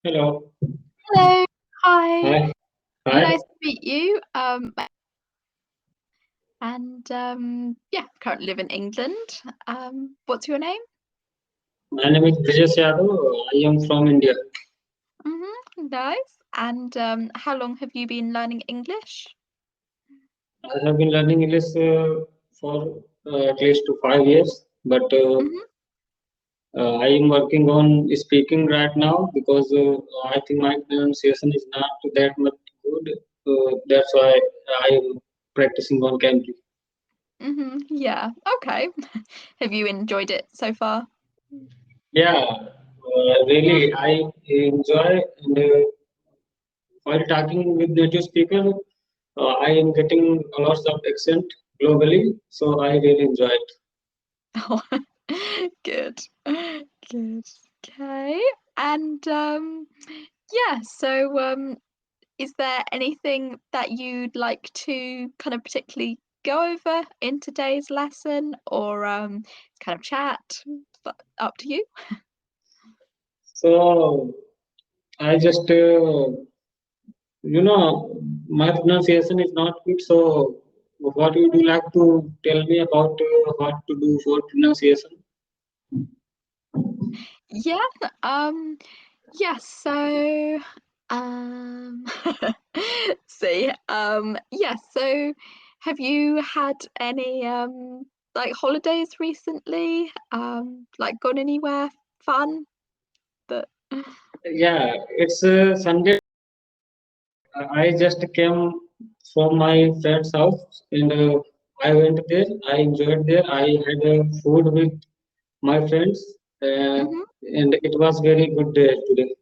Hello. Hello. Hi. Hi. Really Hi. nice to meet you. And currently live in England. What's your name? My name is Brijesh Yadav. I am from India. Nice. And how long have you been learning English? I have been learning English for at least 5 years, but hmm I am working on speaking right now because I think my pronunciation is not that much good. That's why I am practicing on Cambly. Yeah. Okay. Have you enjoyed it so far? Yeah, Yeah. really, I enjoy and while talking with native speaker, I am getting a lot of accent globally, so I really enjoy it. Oh, good. Good. Okay. And yeah, so is there anything that you'd like to kind of particularly go over in today's lesson or kind of chat? But up to you. So I just, my pronunciation is not good. So what would you like to tell me about what to do for pronunciation? Yeah. Um, yeah, so um so have you had any like holidays recently? Like gone anywhere fun that Yeah, it's Sunday. I just came from my friend's house and I went there. I enjoyed there. I had food with my friends, Mhm. and it was very good day today.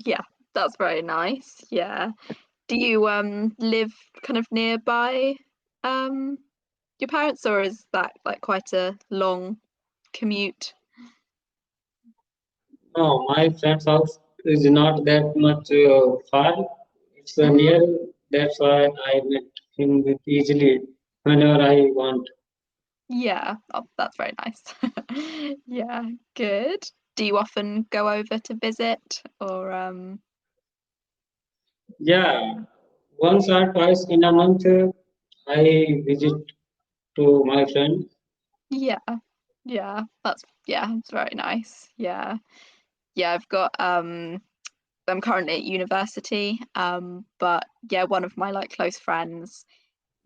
Yeah, that's very nice. Yeah. Do you live kind of nearby um your parents, or is that like quite a long commute? No, my friend's house is not that much far. It's hmm near. That's why I met him with easily whenever I want. Yeah. Oh, that's very nice. Yeah, good. Do you often go over to visit or Yeah, once or twice in a month, I visit Mhm. to my friend. Yeah. Yeah, it's very nice. Yeah. Yeah, I'm currently at university, but yeah, one of my like close friends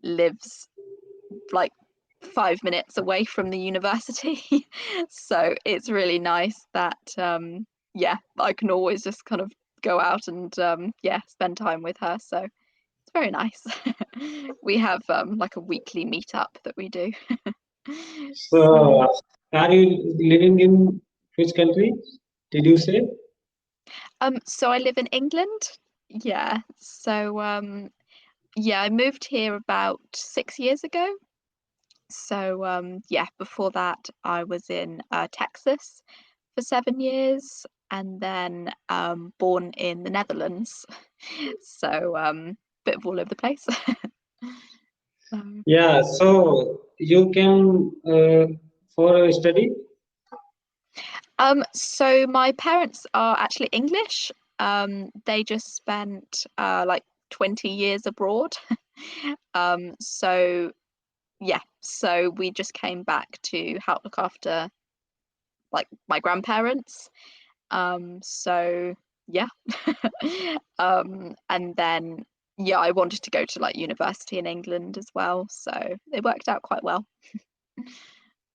lives like 5 minutes away from the university. So it's really nice that yeah, I can always just kind of go out and yeah, spend time with her. So it's very nice. We have like a weekly meetup that we do. So So, are you living in which country? Did you say? so I live in England. Yeah. So yeah, I moved here about 6 years ago. So yeah, before that I was in Texas for 7 years and then born in the Netherlands. So bit of all over the place. So, Yeah, so you came for a study. so my parents are actually English. They just spent like 20 years abroad. So yeah, so we just came back to help look after like my grandparents. So yeah. And then yeah, I wanted to go to like university in England as well, so it worked out quite well.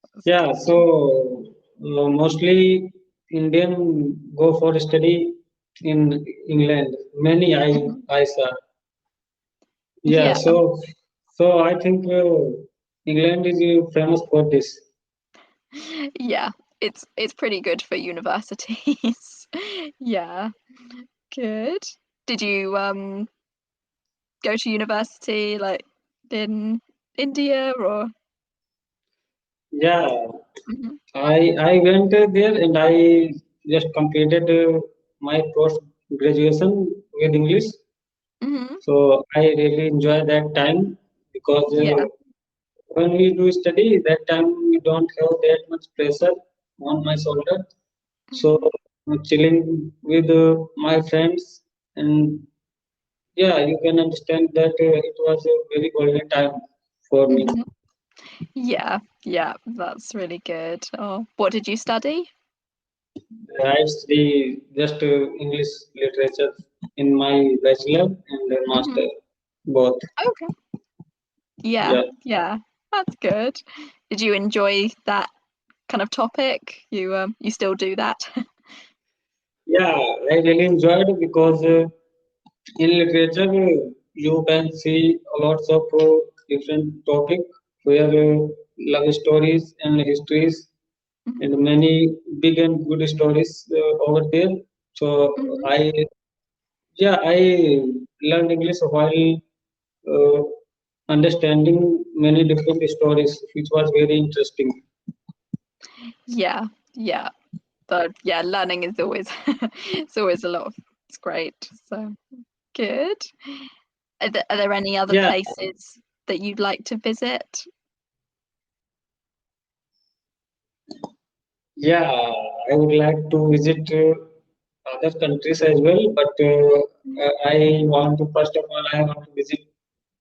That was Yeah, good. so mostly Indian go for study in England. Many Mhm. I saw. Yeah, Yeah, so I think England is famous for this. yeah, it's pretty good for universities. Yeah, good. Did you go to university like in India or? Yeah, Mhm. I went there and I just completed my post graduation with English. Mhm. So I really enjoy that time because Yeah. when we do study, that time we don't have that much pressure on my shoulder. So Mhm. chilling with my friends, and yeah, you can understand that it was a very golden time for me. Hmm. Yeah, yeah, that's really good. Oh, what did you study? I study just English literature in my bachelor and Hmm. master both. Okay. Yeah, Yeah, yeah, that's good. Did you enjoy that kind of topic? You still do that? yeah, I really enjoyed because in literature you can see lots of different topic where love stories and histories and Hmm. many big and good stories over there. So Hmm. I yeah I learned English while uh, understanding many different stories, which was very interesting. Yeah, yeah, but yeah, learning is always it's always a lot of it's great. So good. Are there any other Yeah, places that you'd like to visit? yeah, I would like to visit other countries as well, but I want to first of all I want to visit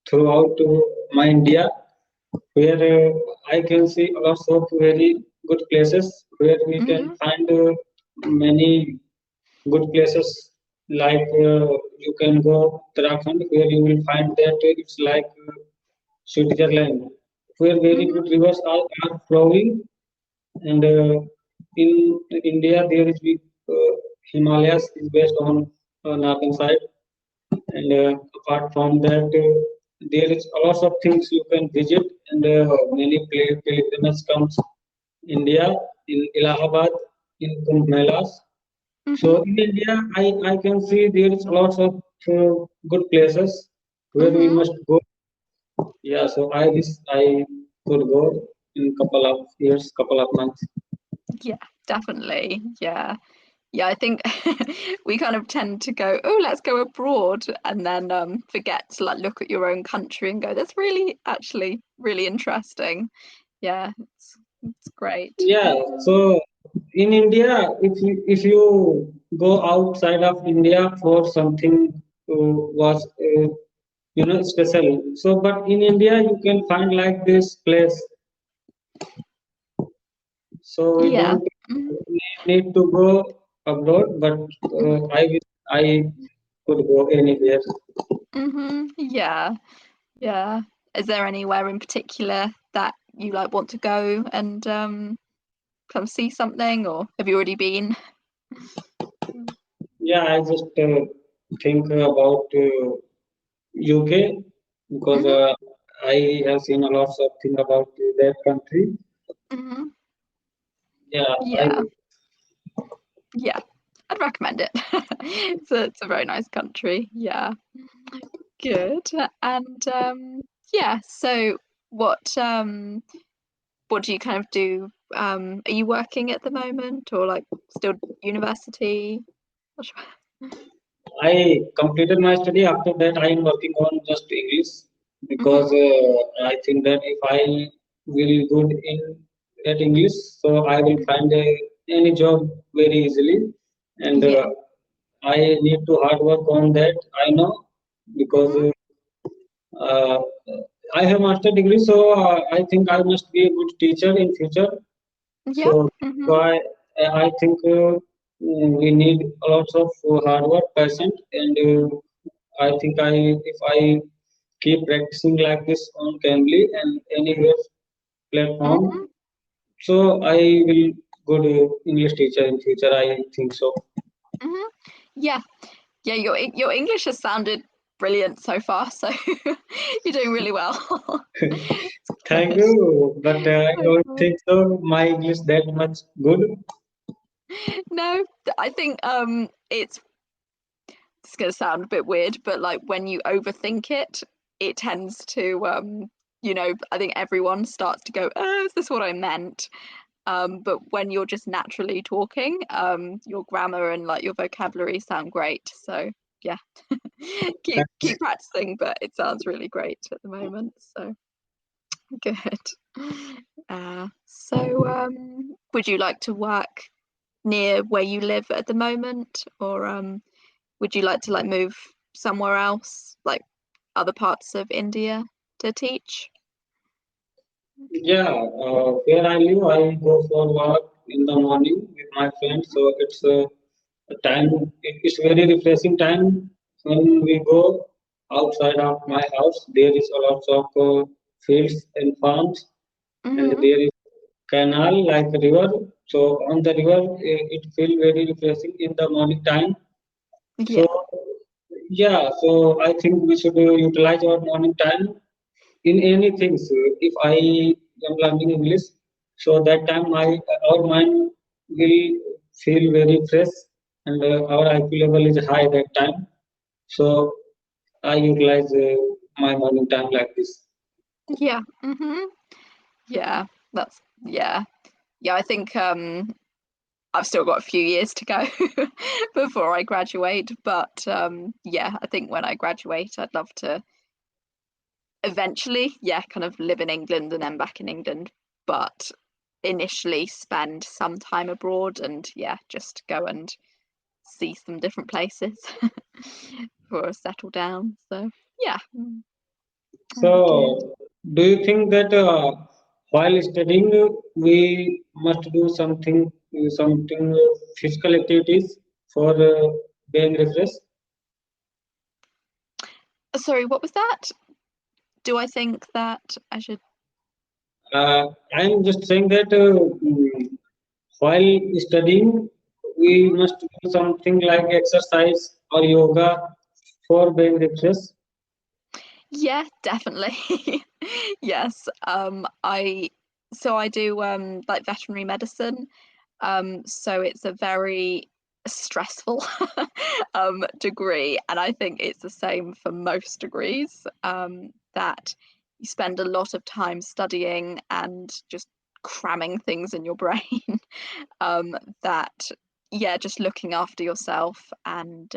throughout my India, where I can see lots of very good places where we can Hmm. find many good places like you can go Uttarakhand, where you will find that it's like Switzerland, where very Hmm. good rivers are flowing, and in India there is big Himalayas is based on northern side, and apart from that there is a lot of things you can visit, and many pilgrims comes India in Allahabad in Kumbh Melas. So Hmm. in India, I can see there is lots of good places where we Hmm. must go. Yeah, so I wish I could go in couple of years, couple of months. Yeah, definitely. Yeah. Yeah, I think we kind of tend to go, oh, let's go abroad, and then forget to like look at your own country and go, that's really actually really interesting. Yeah, it's great. Yeah, so in India, if you go outside of India for something was special. So, but in India, you can find like this place. So we Yeah. don't Hmm. need to go abroad, but I wish I could go anywhere. Hmm. Yeah. Yeah. Is there anywhere in particular that you like want to go and come see something, or have you already been? Yeah, I just think about UK because Hmm. I have seen a lot of thing about that country. Hmm. Yeah, I Yeah. Yeah. I'd recommend it. It's a very nice country. Yeah. Good. And yeah, so what what do you kind of do? Are you working at the moment or like still university? Not sure. I completed my study. After that, I am working on just English because Hmm. I think that if I will good in that English, so I will find any job very easily, and Yeah. I need to hard work on that. I know because Hmm. uh, I have master degree, so I think I must be a good teacher in future. Yeah. So Hmm. why I think we need lots of hard work, passion, and I think if I keep practicing like this on Cambly and anywhere platform, Hmm. so I will good English teacher in future. I think so. Hmm. Yeah. Yeah, your English has sounded brilliant so far, so you're doing really well. Thank Good. you, but I don't think so. My English that much good. No, I think it's going to sound a bit weird, but like when you overthink it, it tends to I think everyone starts to go, "Oh, is this what I meant?" But when you're just naturally talking, your grammar and like your vocabulary sound great. So yeah, keep practicing, but it sounds really great at the moment. So good. So would you like to work near where you live at the moment, or would you like to like move somewhere else, like other parts of India to teach? Yeah, where I live, I go for walk in the morning with my friends. So it's a time. It's very refreshing time when we go outside of my house. There is a lot of fields and farms, and Hmm. there is canal like river. So on the river, it feel very refreshing in the morning time. So Yeah. yeah, so I think we should utilize our morning time in anything. So if I am learning English, so that time my our mind will feel very fresh, and our IQ level is high that time. So I utilize my morning time like this. Yeah. Hmm. Yeah. That's yeah. Yeah, I think I've still got a few years to go before I graduate, but yeah, I think when I graduate, I'd love to eventually, yeah, kind of live in England and then back in England, but initially spend some time abroad and yeah, just go and see some different places before I settle down. So yeah, that'd be good. So do you think that while studying we must do something physical activities for being refreshed? Sorry, what was that? Do I think that I should? I'm just saying that while studying, we Mhm. must do something like exercise or yoga for being refreshed. Yeah, definitely. Yes. I do like veterinary medicine. So it's a very stressful degree, and I think it's the same for most degrees, that you spend a lot of time studying and just cramming things in your brain. um, that yeah, just looking after yourself and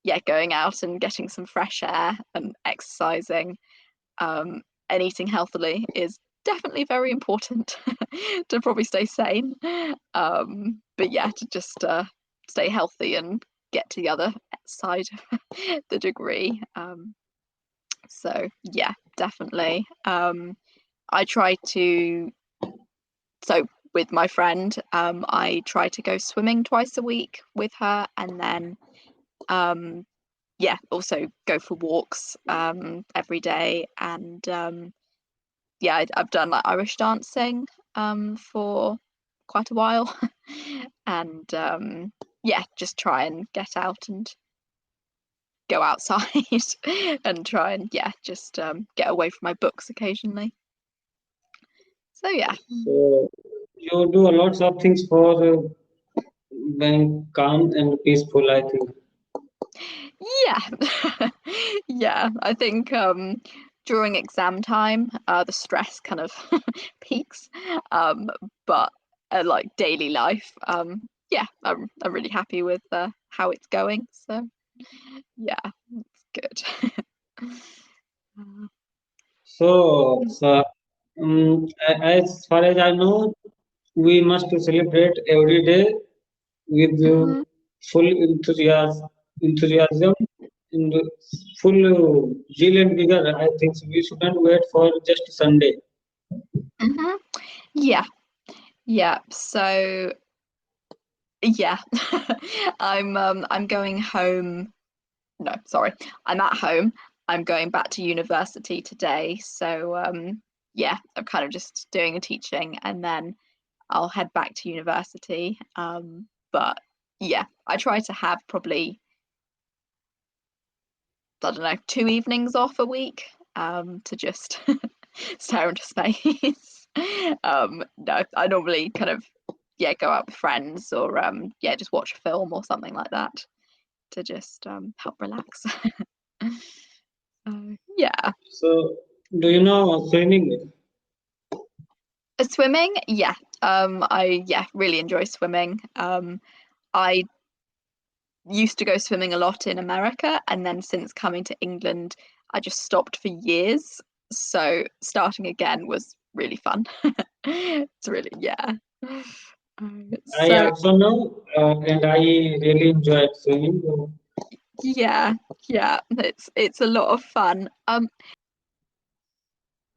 yeah, going out and getting some fresh air and exercising, um, and eating healthily is definitely very important to probably stay sane. But yeah, to just stay healthy and get to the other side of the degree. So yeah, definitely. I try to, so with my friend, I try to go swimming twice a week with her, and then um, yeah, also go for walks every day, and yeah, I've done like Irish dancing for quite a while, and yeah, just try and get out and go outside and try and yeah, just get away from my books occasionally. So yeah. So you do a lots of things for being calm and peaceful, I think. Yeah. Yeah, I think during exam time, the stress kind of peaks. But like daily life, yeah, I'm really happy with how it's going. So yeah, it's good. Uh, So as far as I know, we must celebrate every day with mhm. full enthusiasm and full zeal and vigor. I think we shouldn't wait for just Sunday. Mhm. Yeah, yeah. So yeah, I'm going home. No, sorry, I'm at home. I'm going back to university today. So yeah, I'm kind of just doing a teaching and then I'll head back to university. But yeah, I try to have probably, I don't know, 2 evenings off a week to just stare into space. No, I normally kind of yeah go out with friends or yeah just watch a film or something like that to just help relax. Yeah. So, do you know swimming? Swimming, yeah. I yeah really enjoy swimming. I used to go swimming a lot in America, and then since coming to England, I just stopped for years. So starting again was really fun. It's really yeah. I So also know, and I really enjoyed swimming. yeah, yeah, it's a lot of fun.